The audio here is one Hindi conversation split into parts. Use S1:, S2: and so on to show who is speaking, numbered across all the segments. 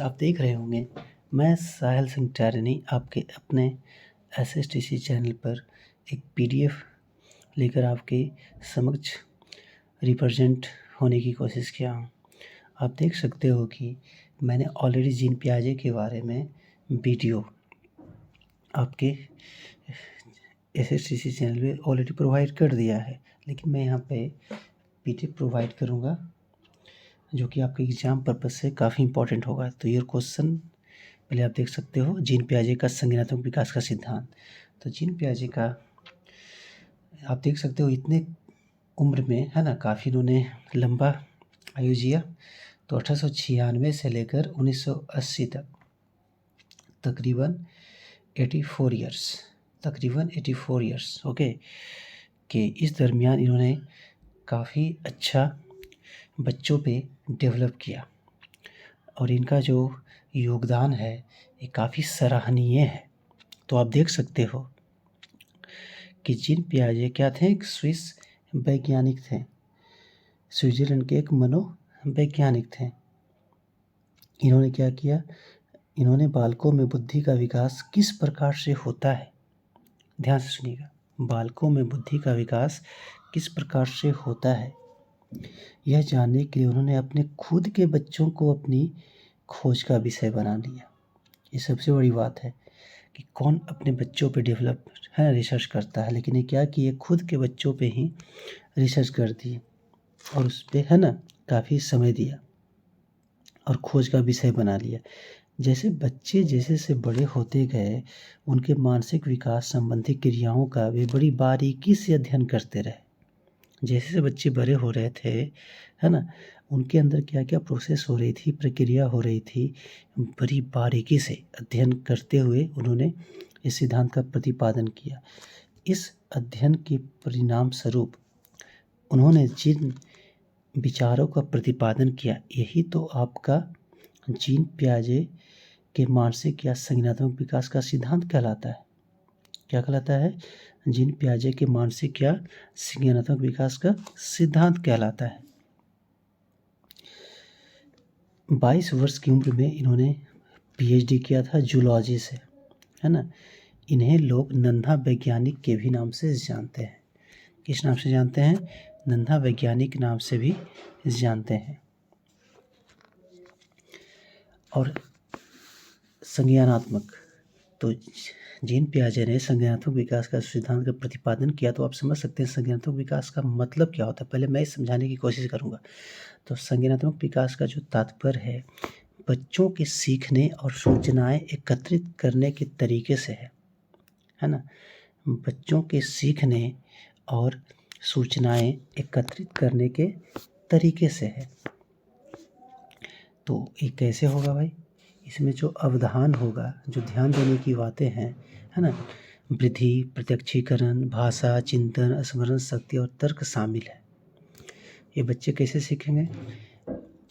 S1: आप देख रहे होंगे, मैं साहिल सिंह टैरनी आपके अपने एसएसटीसी चैनल पर एक पीडीएफ लेकर आपके समक्ष रिप्रेजेंट होने की कोशिश किया हूँ। आप देख सकते हो कि मैंने ऑलरेडी जीन पियाजे के बारे में वीडियो आपके एसएसटीसी चैनल पे ऑलरेडी प्रोवाइड कर दिया है, लेकिन मैं यहाँ पे पीडीएफ प्रोवाइड करूँगा जो कि आपके एग्ज़ाम पर्पज़ से काफ़ी इंपॉर्टेंट होगा। तो ये क्वेश्चन पहले आप देख सकते हो, जीन पियाजे का संज्ञानात्मक विकास का सिद्धांत। तो जीन पियाजे का आप देख सकते हो, इतने उम्र में है ना, काफ़ी इन्होंने लंबा आयु जिया। तो 1896 से लेकर 1980 तक तकरीबन 84 ईयर्स ओके कि इस दरमियान इन्होंने काफ़ी अच्छा बच्चों पे डेवलप किया और इनका जो योगदान है ये काफ़ी सराहनीय है। तो आप देख सकते हो कि जीन पियाजे क्या थे, एक स्विस वैज्ञानिक थे, स्विट्ज़रलैंड के एक मनोवैज्ञानिक थे। इन्होंने क्या किया, इन्होंने बालकों में बुद्धि का विकास किस प्रकार से होता है, ध्यान से सुनिएगा, बालकों में बुद्धि का विकास किस प्रकार से होता है, यह जानने के लिए उन्होंने अपने खुद के बच्चों को अपनी खोज का विषय बना लिया। ये सबसे बड़ी बात है कि कौन अपने बच्चों पे डेवलप है रिसर्च करता है, लेकिन ये क्या कि ये खुद के बच्चों पे ही रिसर्च कर दी और उस पे है ना काफ़ी समय दिया और खोज का विषय बना लिया। जैसे बच्चे जैसे बड़े होते गए, उनके मानसिक विकास संबंधी क्रियाओं का वे बड़ी बारीकी से अध्ययन करते रहे। जैसे बच्चे बड़े हो रहे थे, है ना, उनके अंदर क्या-क्या प्रोसेस हो रही थी, प्रक्रिया हो रही थी, बड़ी बारीकी से अध्ययन करते हुए उन्होंने इस सिद्धांत का प्रतिपादन किया। इस अध्ययन के परिणाम स्वरूप उन्होंने जिन विचारों का प्रतिपादन किया, यही तो आपका जीन पियाजे के मानसिक या संज्ञानात्मक विकास का सिद्धांत कहलाता है। क्या कहलाता है? जीन पियाजे के मानसिक या संज्ञानात्मक विकास का सिद्धांत कहलाता है। 22 वर्ष की उम्र में इन्होंने पीएचडी किया था जूलॉजी से, है ना। इन्हें लोग नन्हा वैज्ञानिक के भी नाम से जानते हैं। किस नाम से जानते हैं? नन्हा वैज्ञानिक नाम से भी जानते हैं। और संज्ञानात्मक, तो जीन पियाजे ने संज्ञानात्मक विकास का सिद्धांत का प्रतिपादन किया। तो आप समझ सकते हैं संज्ञानात्मक विकास का मतलब क्या होता है। पहले मैं समझाने की कोशिश करूँगा। तो संज्ञानात्मक विकास का जो तात्पर्य है, बच्चों के सीखने और सूचनाएं एकत्रित करने के तरीके से है ना। बच्चों के सीखने और सूचनाएं एकत्रित करने के तरीके से है। तो ये कैसे होगा भाई? इसमें जो अवधान होगा, जो ध्यान देने की बातें हैं, है ना, वृद्धि, प्रत्यक्षीकरण, भाषा, चिंतन, स्मरण शक्ति और तर्क शामिल है। ये बच्चे कैसे सीखेंगे?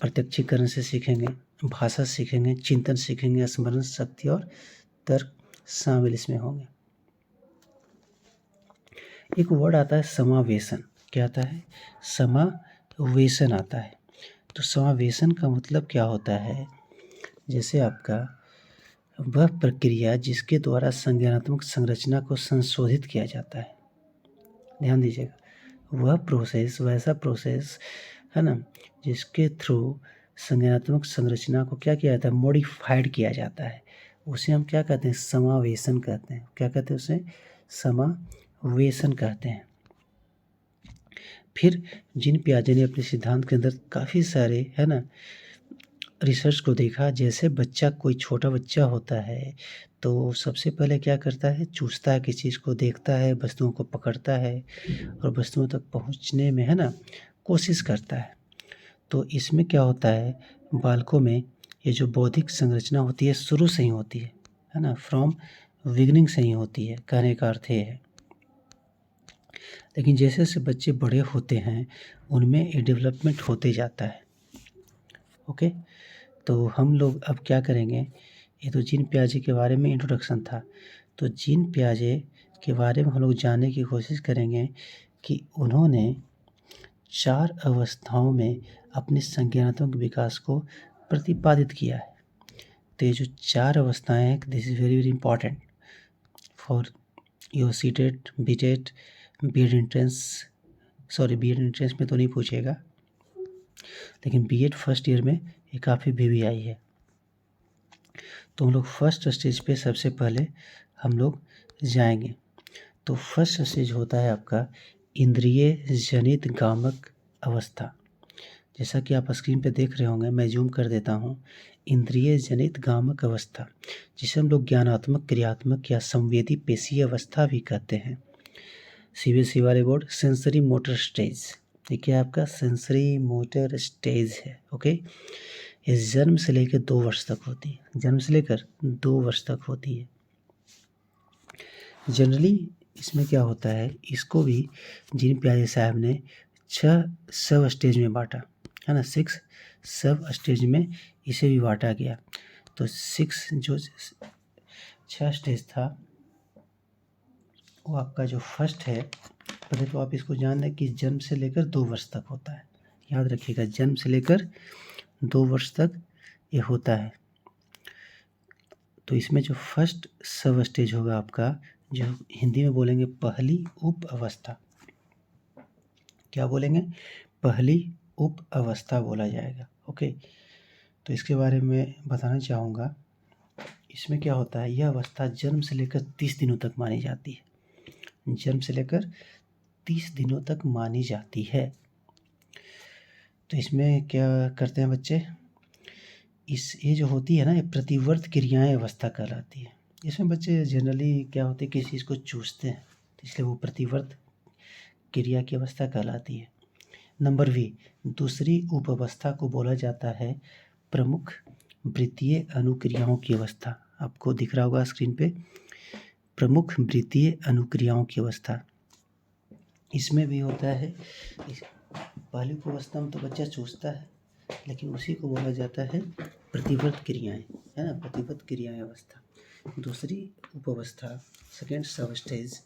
S1: प्रत्यक्षीकरण से सीखेंगे, भाषा सीखेंगे, चिंतन सीखेंगे, स्मरण शक्ति और तर्क शामिल इसमें होंगे। एक वर्ड आता है समावेशन। क्या आता है? समावेशन आता है। तो समावेशन का मतलब क्या होता है? जैसे आपका वह प्रक्रिया जिसके द्वारा संज्ञानात्मक संरचना को संशोधित किया जाता है। ध्यान दीजिएगा, वह प्रोसेस, वैसा प्रोसेस है ना, जिसके थ्रू संज्ञानात्मक संरचना को क्या किया जाता है? मॉडिफाइड किया जाता है। उसे हम क्या कहते हैं? समावेशन कहते हैं। क्या कहते हैं उसे? समावेशन कहते हैं। फिर जीन पियाजे ने अपने सिद्धांत के अंदर काफ़ी सारे, है ना, रिसर्च को देखा। जैसे कोई छोटा बच्चा होता है तो सबसे पहले क्या करता है? चूसता है, किसी चीज़ को देखता है, वस्तुओं को पकड़ता है और वस्तुओं तक पहुंचने में, है ना, कोशिश करता है। तो इसमें क्या होता है? बालकों में ये जो बौद्धिक संरचना होती है शुरू से ही होती है ना, फ्रॉम बिगिनिंग से ही होती है, कहने का अर्थ ये है। लेकिन जैसे जैसे बच्चे बड़े होते हैं उनमें ये डेवलपमेंट होते जाता है। ओके, तो हम लोग अब क्या करेंगे? ये तो जीन पियाजे के बारे में इंट्रोडक्शन था। तो जीन पियाजे के बारे में हम लोग जानने की कोशिश करेंगे कि उन्होंने 4 अवस्थाओं में अपने संज्ञानात्मक विकास को प्रतिपादित किया है। तो ये जो 4 अवस्थाएँ हैं, this is very very important for your CTET, BTET, BEd entrance. Sorry, BEd entrance में तो नहीं पूछेगा, लेकिन बीएड फर्स्ट ईयर में ये काफ़ी वीवीआई है। तो हम लोग फर्स्ट स्टेज पे सबसे पहले हम लोग जाएंगे। तो फर्स्ट स्टेज होता है आपका इंद्रिय जनित गामक अवस्था। जैसा कि आप स्क्रीन पे देख रहे होंगे, मैं जूम कर देता हूँ। इंद्रिय जनित गामक अवस्था, जिसे हम लोग ज्ञानात्मक, क्रियात्मक या संवेदी पेशीय अवस्था भी कहते हैं। सीबीएसई वाले बोर्ड सेंसरी मोटर स्टेज, ये क्या है आपका सेंसरी मोटर स्टेज है। ओके, ये जन्म से लेकर 2 वर्ष तक होती है। जन्म से लेकर 2 वर्ष तक होती है। जनरली इसमें क्या होता है, इसको भी जिन प्यारे साहब ने 6 सब स्टेज में बांटा है ना, 6 सब स्टेज में इसे भी बांटा गया। तो 6 जो 6 स्टेज था, वो आपका जो फर्स्ट है, पहले तो आप इसको जान लें कि जन्म से लेकर 2 वर्ष तक होता है। याद रखिएगा, जन्म से लेकर 2 वर्ष तक ये होता है। तो इसमें जो फर्स्ट सब स्टेज होगा आपका, जो हिंदी में बोलेंगे पहली उप अवस्था। क्या बोलेंगे? पहली उप अवस्था बोला जाएगा। ओके, तो इसके बारे में बताना चाहूँगा। इसमें क्या होता है, यह अवस्था जन्म से लेकर 30 दिनों तक मानी जाती है। जन्म से लेकर 30 दिनों तक मानी जाती है। तो इसमें क्या करते हैं बच्चे, ये जो होती है ना, ये प्रतिवर्त क्रियाएं अवस्था कहलाती है। इसमें बच्चे जनरली क्या होते हैं, किसी चीज़ को चूसते हैं, तो इसलिए वो प्रतिवर्त क्रिया की अवस्था कहलाती है। नंबर बी, दूसरी उप अवस्था को बोला जाता है प्रमुख वृत्तीय अनुक्रियाओं की अवस्था। आपको दिख रहा होगा स्क्रीन पे, प्रमुख वृत्तीय अनुक्रियाओं की अवस्था। इसमें भी होता है, पहली उप अवस्था में तो बच्चा चूसता है, लेकिन उसी को बोला जाता है प्रतिवर्त क्रियाएं, है ना, प्रतिवर्त क्रियाएं अवस्था। दूसरी उप अवस्था, सेकेंड सब स्टेज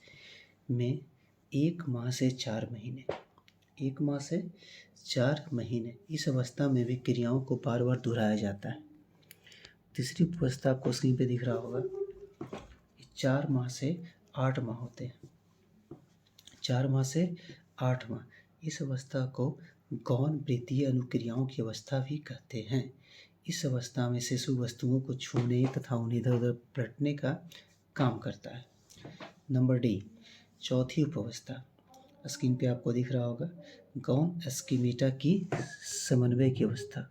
S1: में 1 माह से 4 महीने, 1 माह से 4 महीने, इस अवस्था में भी क्रियाओं को बार बार दोहराया जाता है। तीसरी उप अवस्था आपको स्क्रीन पे दिख रहा होगा, 4 माह से 8 माह होते हैं। 4 माह से 8 माह, इस अवस्था को गौण वृत्तीय अनुक्रियाओं की अवस्था भी कहते हैं। इस अवस्था में शिशु वस्तुओं को छूने तथा उन्हें इधर उधर पलटने का काम करता है। नंबर डी, चौथी उपावस्था, स्क्रीन पे आपको दिख रहा होगा, गौण स्कीमेटा की समन्वय की अवस्था,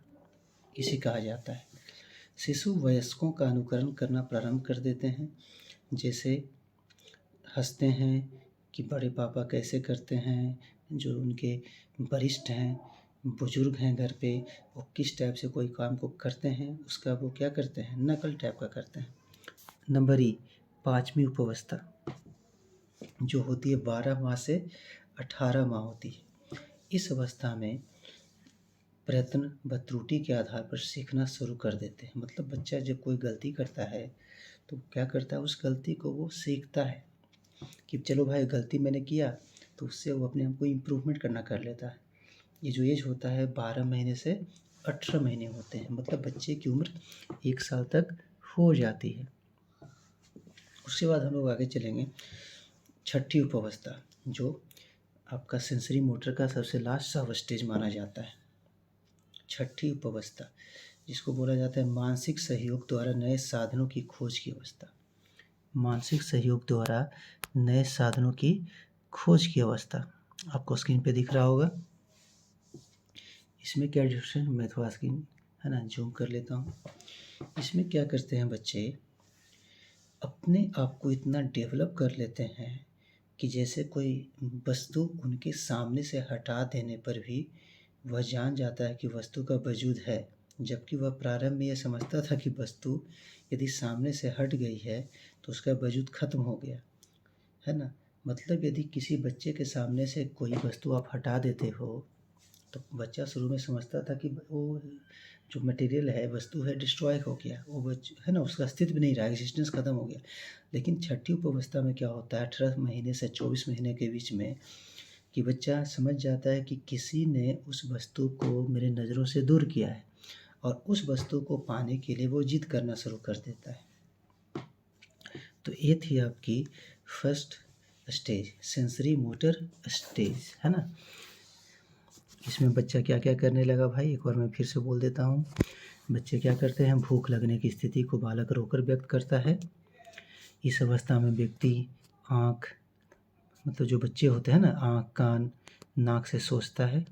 S1: इसे कहा जाता है। शिशु वयस्कों का अनुकरण करना प्रारंभ कर देते हैं, जैसे हंसते हैं कि बड़े पापा कैसे करते हैं, जो उनके वरिष्ठ हैं, बुजुर्ग हैं घर पे, वो किस टाइप से कोई काम को करते हैं, उसका वो क्या करते हैं, नकल टाइप का करते हैं। नंबर ई, 5वीं उपावस्था, जो होती है 12 माह से 18 माह होती है। इस अवस्था में प्रयत्न व त्रुटि के आधार पर सीखना शुरू कर देते हैं। मतलब बच्चा जब कोई गलती करता है तो क्या करता है, उस गलती को वो सीखता है कि चलो भाई गलती मैंने किया, तो उससे वो अपने आप को इम्प्रूवमेंट करना कर लेता है। ये जो एज होता है 12 महीने से 18 महीने होते हैं, मतलब बच्चे की उम्र 1 साल तक हो जाती है। उसके बाद हम लोग आगे चलेंगे, छठी उपावस्था, जो आपका सेंसरी मोटर का सबसे लास्ट सब स्टेज माना जाता है। छठी उपावस्था, जिसको बोला जाता है मानसिक सहयोग द्वारा नए साधनों की खोज की अवस्था। मानसिक सहयोग द्वारा नए साधनों की खोज की अवस्था, आपको स्क्रीन पे दिख रहा होगा। इसमें क्या डिफरेंस, मैं थोड़ा स्क्रीन है ना जूम कर लेता हूँ। इसमें क्या करते हैं बच्चे, अपने आप को इतना डेवलप कर लेते हैं कि जैसे कोई वस्तु उनके सामने से हटा देने पर भी वह जान जाता है कि वस्तु का वजूद है, जबकि वह प्रारंभ में यह समझता था कि वस्तु यदि सामने से हट गई है तो उसका वजूद खत्म हो गया, है ना। मतलब यदि किसी बच्चे के सामने से कोई वस्तु आप हटा देते हो, तो बच्चा शुरू में समझता था कि वो जो मटेरियल है, वस्तु है, डिस्ट्रॉय हो गया, वो है ना, उसका अस्तित्व नहीं रहा, एग्जिस्टेंस खत्म हो गया। लेकिन छठी उपावस्था में क्या होता है, 18 महीने से 24 महीने के बीच में, कि बच्चा समझ जाता है कि किसी ने उस वस्तु को मेरे नज़रों से दूर किया है और उस वस्तु को पाने के लिए वो जिद करना शुरू कर देता है। तो ये थी आपकी first stage, sensory motor stage, है ना। इसमें बच्चा क्या क्या करने लगा भाई, एक बार मैं फिर से बोल देता हूँ। बच्चे क्या करते हैं, भूख लगने की स्थिति को बालक रोकर व्यक्त करता है। इस अवस्था में व्यक्ति आँख, मतलब जो बच्चे होते हैं ना, आँख कान नाक से सोचता है।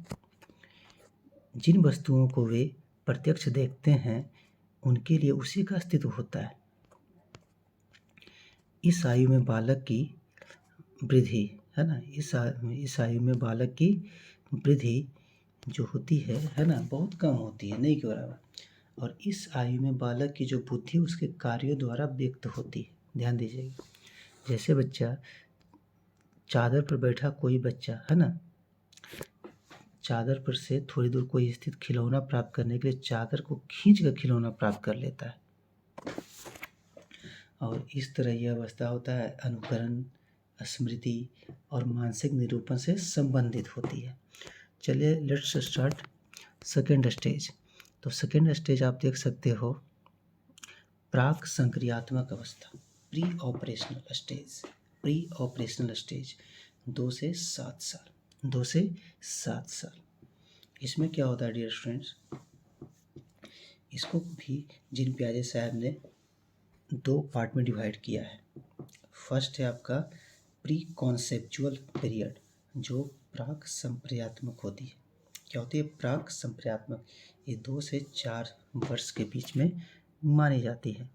S1: जिन वस्तुओं को वे प्रत्यक्ष देखते हैं उनके लिए उसी का अस्तित्व होता है। इस आयु में बालक की वृद्धि, है ना, इस आयु में बालक की वृद्धि जो होती है ना, बहुत कम होती है, नहीं के बराबर। और इस आयु में बालक की जो बुद्धि उसके कार्यों द्वारा व्यक्त होती है। ध्यान दीजिएगा, जैसे बच्चा चादर पर बैठा, कोई बच्चा, है ना, चादर पर से थोड़ी दूर कोई स्थित खिलौना प्राप्त करने के लिए चादर को खींच कर खिलौना प्राप्त कर लेता है। और इस तरह यह अवस्था होता है अनुकरण, स्मृति और मानसिक निरूपण से संबंधित होती है। चलिए लेट्स स्टार्ट सेकेंड स्टेज। तो सेकेंड स्टेज आप देख सकते हो, प्राक संक्रियात्मक अवस्था, pre operational stage. Pre operational stage 2 से 7 साल, 2 से 7 साल। इसमें क्या होता है डियर स्टूडेंट्स, इसको भी जिन प्यारे साहब ने 2 पार्ट में डिवाइड किया है। फर्स्ट है आपका प्री कॉन्सेप्चुअल पीरियड, जो प्राक संप्रेयात्मक होती है। क्या होती है, प्राक संप्रेयात्मक। ये 2 से 4 वर्ष के बीच में मानी जाती है।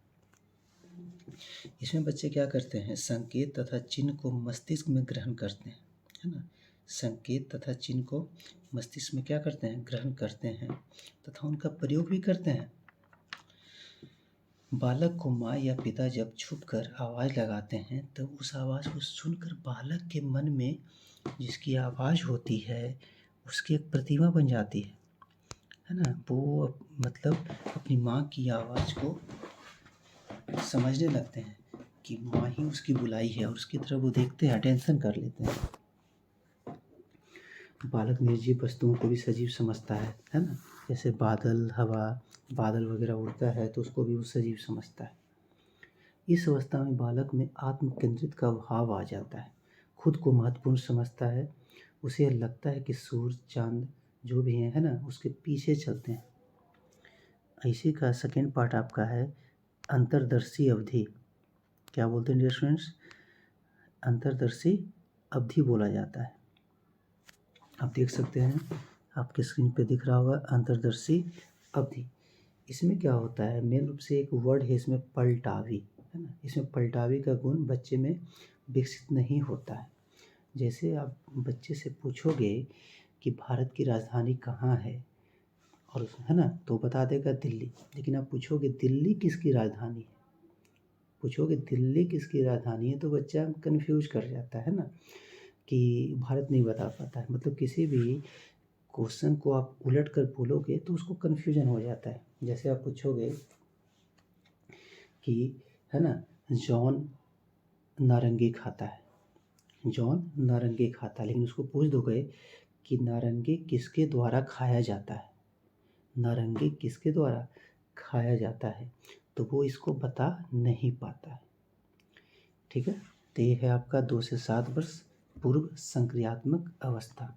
S1: इसमें बच्चे क्या करते हैं, संकेत तथा चिन्ह को मस्तिष्क में ग्रहण करते हैं, है ना। संकेत तथा चिन्ह को मस्तिष्क में क्या करते हैं, ग्रहण करते हैं तथा उनका प्रयोग भी करते हैं। बालक को माँ या पिता जब छुपकर आवाज़ लगाते हैं तो उस आवाज़ को सुनकर बालक के मन में जिसकी आवाज़ होती है उसकी एक प्रतिमा बन जाती है ना। वो मतलब अपनी माँ की आवाज़ को समझने लगते हैं कि माँ ही उसकी बुलाई है और उसकी तरफ वो देखते हैं, अटेंशन कर लेते हैं। बालक निर्जीव वस्तुओं को भी सजीव समझता है ना। जैसे बादल, हवा, बादल वगैरह उड़ता है तो उसको भी वो सजीव समझता है। इस अवस्था में बालक में आत्म केंद्रित का भाव आ जाता है, खुद को महत्वपूर्ण समझता है। उसे लगता है कि सूर्य चांद जो भी है ना, उसके पीछे चलते हैं। इसी का सेकेंड पार्ट आपका है अंतर्दर्शी अवधि। क्या बोलते हैं डियर स्टूडेंट्स, अंतर्दर्शी अवधि बोला जाता है। आप देख सकते हैं, आपके स्क्रीन पे दिख रहा होगा अंतर्दर्शी अवधि। इसमें क्या होता है, मेन रूप से एक वर्ड है इसमें पलटावी, है ना। इसमें पलटावी का गुण बच्चे में विकसित नहीं होता है। जैसे आप बच्चे से पूछोगे कि भारत की राजधानी कहाँ है, और है ना, तो बता देगा दिल्ली। लेकिन आप पूछोगे दिल्ली किसकी राजधानी है, पूछोगे दिल्ली किसकी राजधानी है, तो बच्चा कंफ्यूज कर जाता है ना, कि भारत नहीं बता पाता है। मतलब किसी भी क्वेश्चन को आप उलट कर बोलोगे तो उसको कन्फ्यूजन हो जाता है। जैसे आप पूछोगे कि, है ना, जॉन नारंगी खाता है, जॉन नारंगी खाता है, लेकिन उसको पूछ दोगे कि नारंगी किसके द्वारा खाया जाता है, नारंगी किसके द्वारा खाया जाता है, तो वो इसको बता नहीं पाता है। ठीक है, तो ये है आपका 2 से 7 वर्ष पूर्व संक्रियात्मक अवस्था।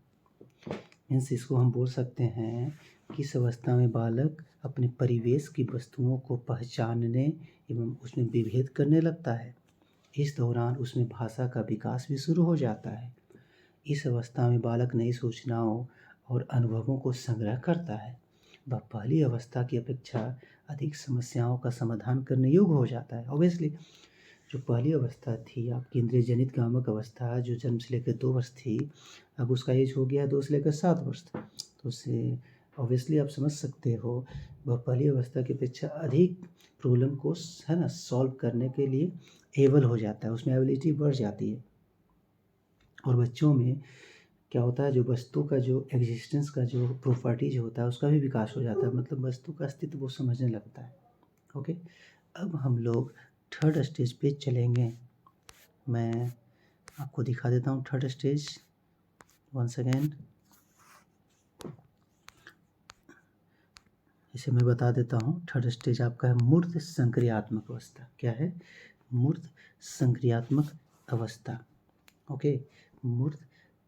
S1: मीन्स इसको हम बोल सकते हैं कि इस अवस्था में बालक अपने परिवेश की वस्तुओं को पहचानने एवं उसमें विभेद करने लगता है। इस दौरान उसमें भाषा का विकास भी शुरू हो जाता है। इस अवस्था में बालक नई सूचनाओं और अनुभवों को संग्रह करता है। वह पहली अवस्था की अपेक्षा अधिक समस्याओं का समाधान करने योग्य हो जाता है। ऑब्वियसली जो पहली अवस्था थी आपकी इंद्रिय जनित कामक अवस्था, जो जन्म से लेकर 2 वर्ष थी, अब उसका एज हो गया 2 से लेकर 7 वर्ष। तो उससे ऑब्वियसली आप समझ सकते हो वह पहली अवस्था की अपेक्षा अधिक प्रॉब्लम को, है ना, सॉल्व करने के लिए एबल हो जाता है, उसमें एबिलिटी बढ़ जाती है। और बच्चों में क्या होता है, जो वस्तु का जो एग्जिस्टेंस का जो प्रॉपर्टीज होता है उसका भी विकास हो जाता है, मतलब वस्तु का अस्तित्व वो समझने लगता है। ओके, अब हम लोग थर्ड स्टेज पे चलेंगे। मैं आपको दिखा देता हूँ थर्ड स्टेज, वन सेकेंड। इसे मैं बता देता हूँ। थर्ड स्टेज आपका है मूर्त संक्रियात्मक अवस्था। क्या है? मूर्त संक्रियात्मक अवस्था। ओके, मूर्त,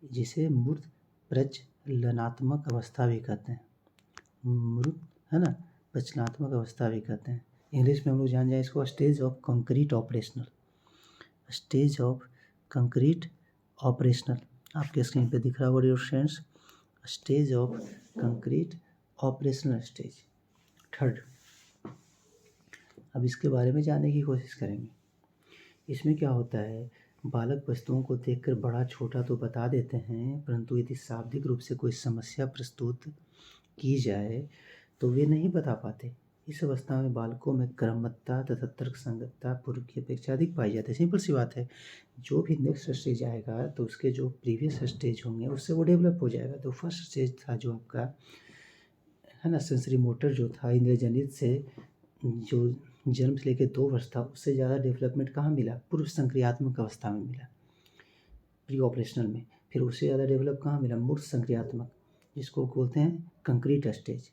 S1: जिसे मूर्त प्रचलनात्मक अवस्था भी कहते हैं। मूर्त, है ना, प्रचलनात्मक अवस्था भी कहते हैं। इंग्लिश में हम लोग जान जाए इसको stage of concrete operational. Stage of concrete operational आपके स्क्रीन पे दिख रहा होगा dear friends. Stage of concrete operational stage, third. अब इसके बारे में जानने की कोशिश करेंगे। इसमें क्या होता है, बालक वस्तुओं को देखकर बड़ा छोटा तो बता देते हैं, परंतु यदि शाब्दिक रूप से कोई समस्या प्रस्तुत की जाए तो वे नहीं बता पाते। इस अवस्था में बालकों में क्रमबद्धता तथा तर्क संगतता पूर्व की अपेक्षा अधिक पाई जाती है। सिंपल सी बात है, जो भी नेक्स्ट स्टेज आएगा तो उसके जो प्रीवियस स्टेज होंगे उससे वो डेवलप हो जाएगा। तो फर्स्ट स्टेज था जो आपका, है ना, सेंसरी मोटर जो था इंद्रजनित से, जो जन्म से लेकर 2 वर्ष था, उससे ज़्यादा डेवलपमेंट कहाँ मिला? पूर्व संक्रियात्मक अवस्था में मिला, प्री ऑपरेशनल में। फिर उससे ज़्यादा डेवलप कहाँ मिला? मूर्त संक्रियात्मक, जिसको बोलते हैं कंक्रीट स्टेज।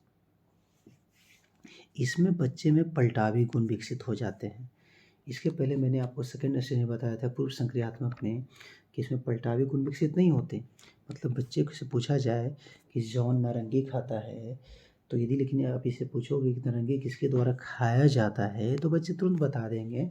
S1: इसमें बच्चे में पलटावी गुण विकसित हो जाते हैं। इसके पहले मैंने आपको सेकेंड स्टेज में बताया था पूर्व संक्रियात्मक में कि इसमें पलटावी गुण विकसित नहीं होते। मतलब बच्चे से पूछा जाए कि जॉन नारंगी खाता है, तो यदि लेकिन आप इसे पूछोगे कि नारंगी किसके द्वारा खाया जाता है, तो बच्चे तुरंत बता देंगे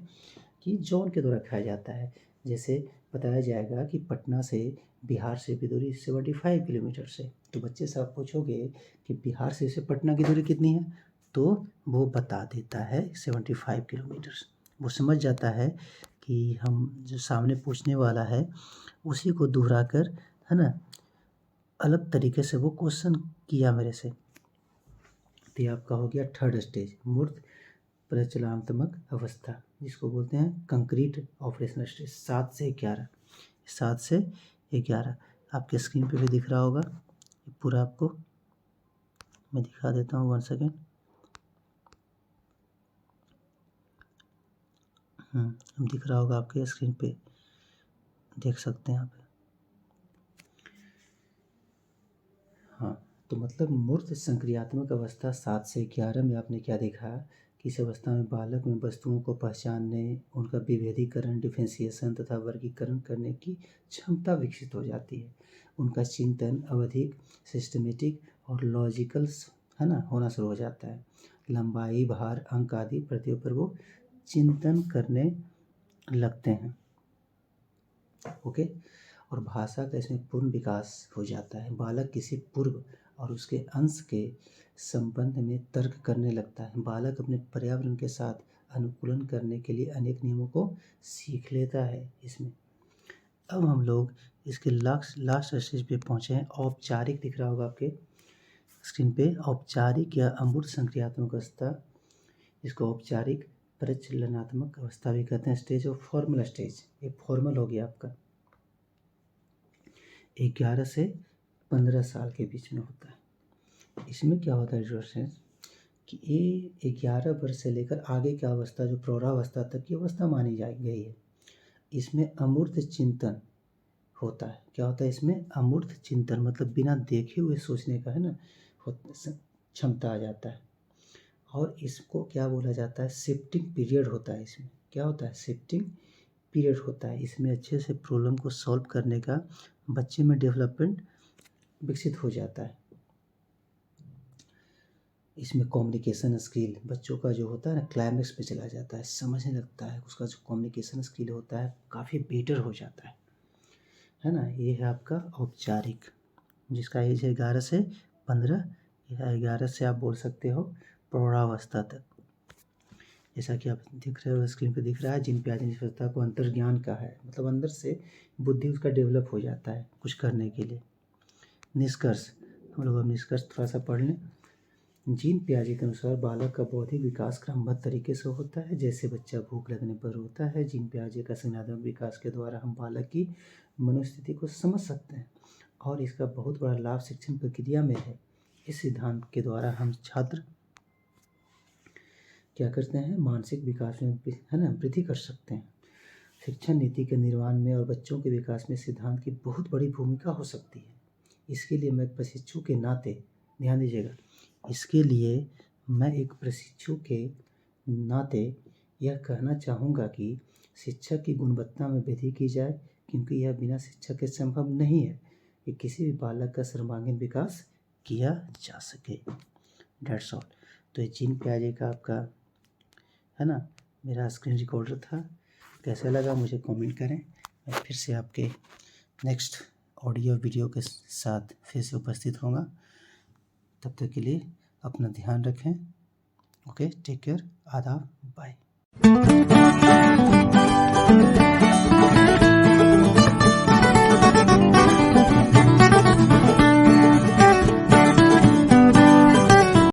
S1: कि जॉन के द्वारा खाया जाता है। जैसे बताया जाएगा कि पटना से बिहार से की दूरी 75 किलोमीटर से, तो बच्चे से आप पूछोगे कि बिहार से पटना की दूरी कितनी है, तो वो बता देता है 75 किलोमीटर। वो समझ जाता है कि हम जो सामने पूछने वाला है उसी को दोहरा कर, है ना, अलग तरीके से वो क्वेश्चन किया मेरे से। तो ये आपका हो गया थर्ड स्टेज, मूर्त प्रचलनात्मक अवस्था, जिसको बोलते हैं कंक्रीट ऑपरेशनल स्टेज। 7 से 11, 7 से 11 आपके स्क्रीन पे भी दिख रहा होगा। पूरा आपको मैं दिखा देता हूँ, 1 सेकेंड। दिख रहा होगा आपके स्क्रीन पे, देख सकते हैं आप। हाँ, तो मतलब मूर्त संक्रियात्मक अवस्था 7 से 11 में आपने क्या देखा कि इस अवस्था में बालक में वस्तुओं को पहचानने, उनका विभेदीकरण, डिफरेंशिएशन तथा वर्गीकरण करने की क्षमता विकसित हो जाती है। उनका चिंतन अवधिक, सिस्टमेटिक और लॉजिकल, है ना, होना शुरू हो जाता है। लंबाई, भार, अंक आदि प्रतियों पर वो चिंतन करने लगते हैं। ओके, और भाषा का इसमें पूर्ण विकास हो जाता है। बालक किसी पूर्व और उसके अंश के संबंध में तर्क करने लगता है। बालक अपने पर्यावरण के साथ अनुकूलन करने के लिए अनेक नियमों को सीख लेता है इसमें। अब हम लोग इसके लास्ट स्टेज पे पहुँचे हैं। औपचारिक दिख रहा होगा आपके स्क्रीन पे, औपचारिक या अमूर्त संक्रियात्मक अवस्था, इसको औपचारिक प्रचलनात्मक अवस्था भी कहते हैं। स्टेज ऑफ फॉर्मल स्टेज, ये फॉर्मल हो गया आपका, 11 से 15 साल के बीच में होता है। इसमें क्या होता है डिफरेंस कि ये 11 वर्ष से लेकर आगे की अवस्था जो प्रौढ़ावस्था तक की अवस्था मानी जा गई है, इसमें अमूर्त चिंतन होता है। क्या होता है इसमें? अमूर्त चिंतन, मतलब बिना देखे हुए सोचने का, है ना, क्षमता आ जाता है। और इसको क्या बोला जाता है? शिफ्टिंग पीरियड होता है इसमें। क्या होता है? शिफ्टिंग पीरियड होता है। इसमें अच्छे से प्रॉब्लम को सॉल्व करने का बच्चे में डेवलपमेंट विकसित हो जाता है। इसमें कम्युनिकेशन स्किल बच्चों का जो होता है ना, क्लाइमेक्स पे चला जाता है, समझने लगता है, उसका जो कम्युनिकेशन स्किल होता है काफ़ी बेटर हो जाता है ना। ये है आपका औपचारिक, जिसका एज है 11 से 15, या 11 से आप बोल सकते हो प्रौढ़ावस्था तक। जैसा कि आप दिख रहे हो स्क्रीन पे दिख रहा है, जिन प्याजी निष्पक्षता को अंतर्ज्ञान का है, मतलब अंदर से बुद्धि उसका डेवलप हो जाता है कुछ करने के लिए। निष्कर्ष, हम लोग अब निष्कर्ष थोड़ा सा पढ़ लें। जीन पियाजे के अनुसार बालक का बौद्धिक विकास क्रमबद्ध तरीके से होता है। जैसे बच्चा भूख लगने पर रोता है, जीन पियाजे का संज्ञानात्मक विकास के द्वारा हम बालक की मनोस्थिति को समझ सकते हैं और इसका बहुत बड़ा लाभ शिक्षण प्रक्रिया में है। इस सिद्धांत के द्वारा हम छात्र क्या करते हैं? मानसिक विकास में, है ना, वृद्धि कर सकते हैं। शिक्षा नीति के निर्माण में और बच्चों के विकास में सिद्धांत की बहुत बड़ी भूमिका हो सकती है। इसके लिए मैं प्रशिक्षु के नाते, ध्यान दीजिएगा, इसके लिए मैं एक प्रशिक्षु के नाते यह कहना चाहूँगा कि शिक्षा की गुणवत्ता में वृद्धि की जाए, क्योंकि यह बिना शिक्षा के संभव नहीं है कि किसी भी बालक का सर्वांगीण विकास किया जा सके। That's all. तो ये जीन पियाजे का आपका है ना मेरा स्क्रीन रिकॉर्डर था। कैसा लगा मुझे कमेंट करें। मैं फिर से आपके नेक्स्ट ऑडियो वीडियो के साथ फिर से उपस्थित होऊंगा। तब तक के लिए अपना ध्यान रखें। ओके, टेक केयर, आदाब, बाय।